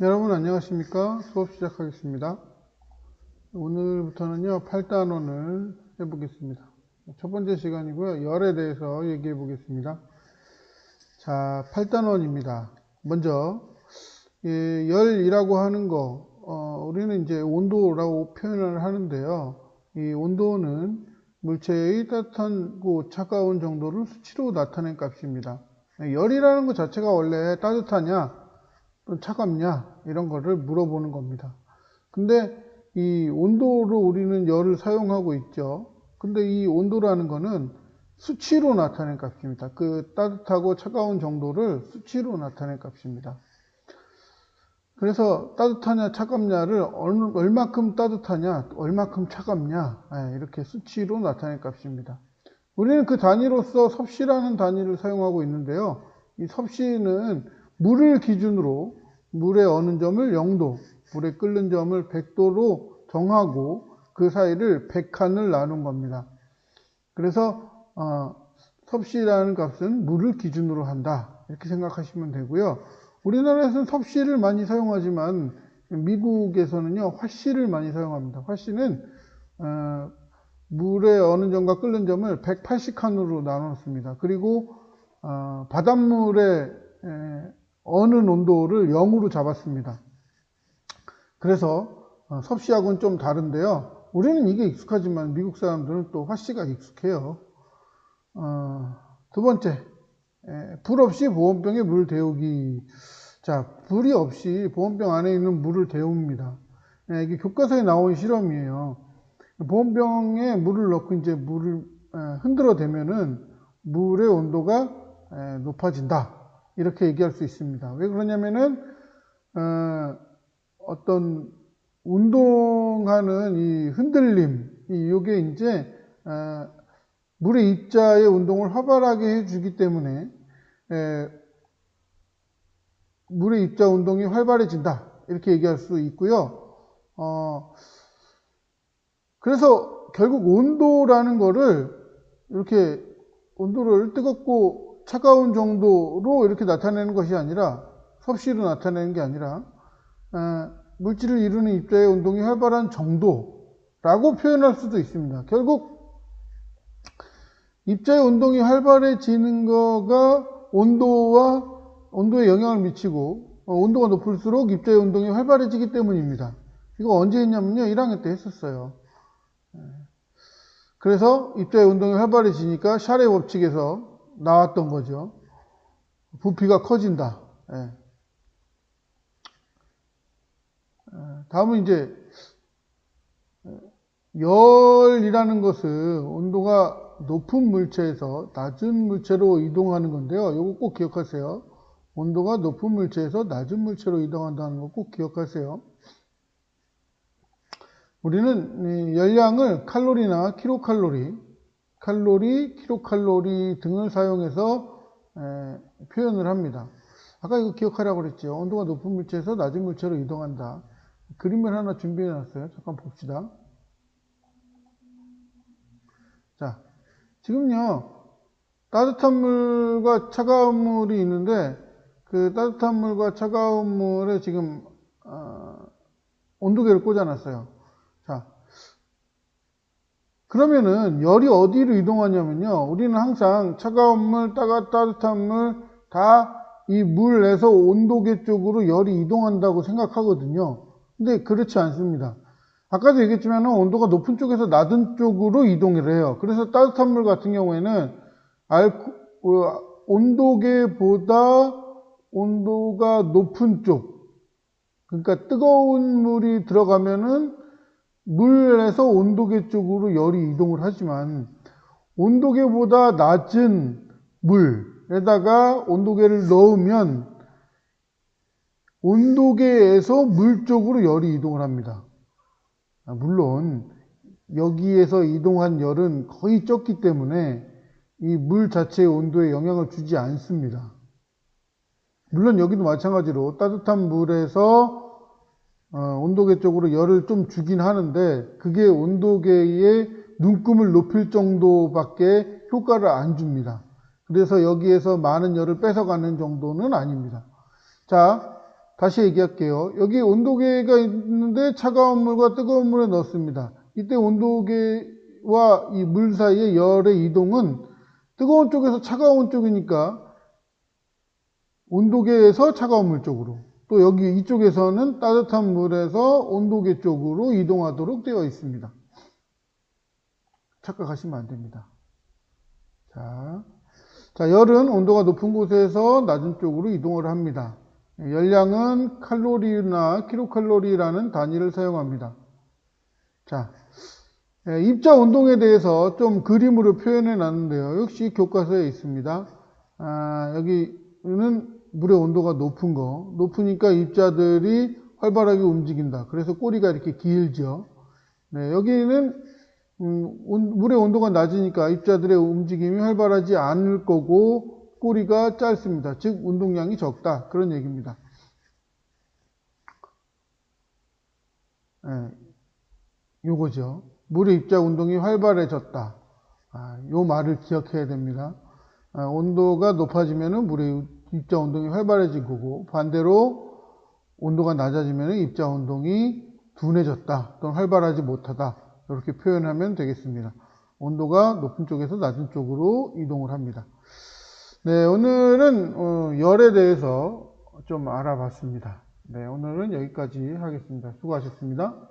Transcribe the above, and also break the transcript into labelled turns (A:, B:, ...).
A: 여러분 안녕하십니까? 수업 시작하겠습니다. 오늘부터는요 8단원을 해보겠습니다. 첫 번째 시간이고요. 열에 대해서 얘기해 보겠습니다. 자, 8단원입니다. 먼저 열이라고 하는 거 우리는 이제 온도라고 표현을 하는데요. 이 온도는 물체의 따뜻하고 차가운 정도를 수치로 나타낸 값입니다. 열이라는 것 자체가 원래 따뜻하냐 또 차갑냐 이런 거를 물어보는 겁니다. 근데 이 온도로 우리는 열을 사용하고 있죠. 근데 이 온도라는 거는 수치로 나타낸 값입니다. 그 따뜻하고 차가운 정도를 수치로 나타낸 값입니다. 그래서 따뜻하냐 차갑냐를 얼마큼 따뜻하냐 얼마큼 차갑냐 이렇게 수치로 나타낸 값입니다. 우리는 그 단위로서 섭씨라는 단위를 사용하고 있는데요. 이 섭씨는 물을 기준으로 물의 어느 점을 0도, 물의 끓는 점을 100도로 정하고 그 사이를 100칸을 나눈 겁니다. 그래서 섭씨라는 값은 물을 기준으로 한다 이렇게 생각하시면 되고요. 우리나라에서는 섭씨를 많이 사용하지만 미국에서는요 화씨를 많이 사용합니다. 화씨는 물의 어느 점과 끓는 점을 180칸으로 나눴습니다. 그리고 바닷물의 어느 온도를 0으로 잡았습니다. 그래서 섭씨하고는 좀 다른데요. 우리는 이게 익숙하지만 미국 사람들은 또 화씨가 익숙해요. 두 번째, 불 없이 보온병에 물 데우기. 자, 불이 없이 보온병 안에 있는 물을 데웁니다. 이게 교과서에 나온 실험이에요. 보온병에 물을 넣고 이제 물을 흔들어 대면은 물의 온도가 높아진다. 이렇게 얘기할 수 있습니다. 왜 그러냐면은 어떤 운동하는 이 흔들림, 이게 이제 물의 입자의 운동을 활발하게 해주기 때문에 물의 입자 운동이 활발해진다 이렇게 얘기할 수 있고요. 그래서 결국 온도라는 거를 이렇게 온도를 뜨겁고 차가운 정도로 이렇게 나타내는 것이 아니라 섭씨로 나타내는 게 아니라 물질을 이루는 입자의 운동이 활발한 정도라고 표현할 수도 있습니다. 결국 입자의 운동이 활발해지는 거가 온도에 영향을 미치고 온도가 높을수록 입자의 운동이 활발해지기 때문입니다. 이거 언제 했냐면요 1학년 때 했었어요. 그래서 입자의 운동이 활발해지니까 샤레 법칙에서 나왔던 거죠. 부피가 커진다. 다음은 이제 열이라는 것은 온도가 높은 물체에서 낮은 물체로 이동하는 건데요. 이거 꼭 기억하세요. 온도가 높은 물체에서 낮은 물체로 이동한다는 거 꼭 기억하세요. 우리는 열량을 칼로리나 킬로칼로리, 킬로칼로리 등을 사용해서 표현을 합니다. 아까 이거 기억하라고 그랬죠. 온도가 높은 물체에서 낮은 물체로 이동한다. 그림을 하나 준비해 놨어요. 잠깐 봅시다. 자, 지금요 따뜻한 물과 차가운 물이 있는데 그 따뜻한 물과 차가운 물에 지금 온도계를 꽂아 놨어요. 자, 그러면은 열이 어디로 이동하냐면요. 우리는 항상 차가운 물, 따뜻한 물 다 이 물에서 온도계 쪽으로 열이 이동한다고 생각하거든요. 근데 그렇지 않습니다. 아까도 얘기했지만 온도가 높은 쪽에서 낮은 쪽으로 이동을 해요. 그래서 따뜻한 물 같은 경우에는 온도계보다 온도가 높은 쪽, 그러니까 뜨거운 물이 들어가면은 물에서 온도계 쪽으로 열이 이동을 하지만 온도계보다 낮은 물에다가 온도계를 넣으면 온도계에서 물 쪽으로 열이 이동을 합니다. 물론 여기에서 이동한 열은 거의 적기 때문에 이 물 자체의 온도에 영향을 주지 않습니다. 물론 여기도 마찬가지로 따뜻한 물에서 온도계 쪽으로 열을 좀 주긴 하는데 그게 온도계의 눈금을 높일 정도밖에 효과를 안 줍니다. 그래서 여기에서 많은 열을 뺏어가는 정도는 아닙니다. 자, 다시 얘기할게요. 여기 온도계가 있는데 차가운 물과 뜨거운 물을 넣습니다. 이때 온도계와 이 물 사이의 열의 이동은 뜨거운 쪽에서 차가운 쪽이니까 온도계에서 차가운 물 쪽으로, 또 여기 이쪽에서는 따뜻한 물에서 온도계 쪽으로 이동하도록 되어 있습니다. 착각하시면 안 됩니다. 자, 열은 온도가 높은 곳에서 낮은 쪽으로 이동을 합니다. 열량은 칼로리나 킬로칼로리라는 단위를 사용합니다. 자, 입자 운동에 대해서 좀 그림으로 표현해 놨는데요. 역시 교과서에 있습니다. 여기는 물의 온도가 높으니까 입자들이 활발하게 움직인다. 그래서 꼬리가 이렇게 길죠. 네, 여기는 물의 온도가 낮으니까 입자들의 움직임이 활발하지 않을 거고 꼬리가 짧습니다. 즉 운동량이 적다. 그런 얘기입니다. 네, 요거죠. 물의 입자 운동이 활발해졌다. 요 말을 기억해야 됩니다. 온도가 높아지면 물의 입자 운동이 활발해진 거고, 반대로 온도가 낮아지면 입자 운동이 둔해졌다 또는 활발하지 못하다, 이렇게 표현하면 되겠습니다. 온도가 높은 쪽에서 낮은 쪽으로 이동을 합니다. 네, 오늘은 열에 대해서 좀 알아봤습니다. 네, 오늘은 여기까지 하겠습니다. 수고하셨습니다.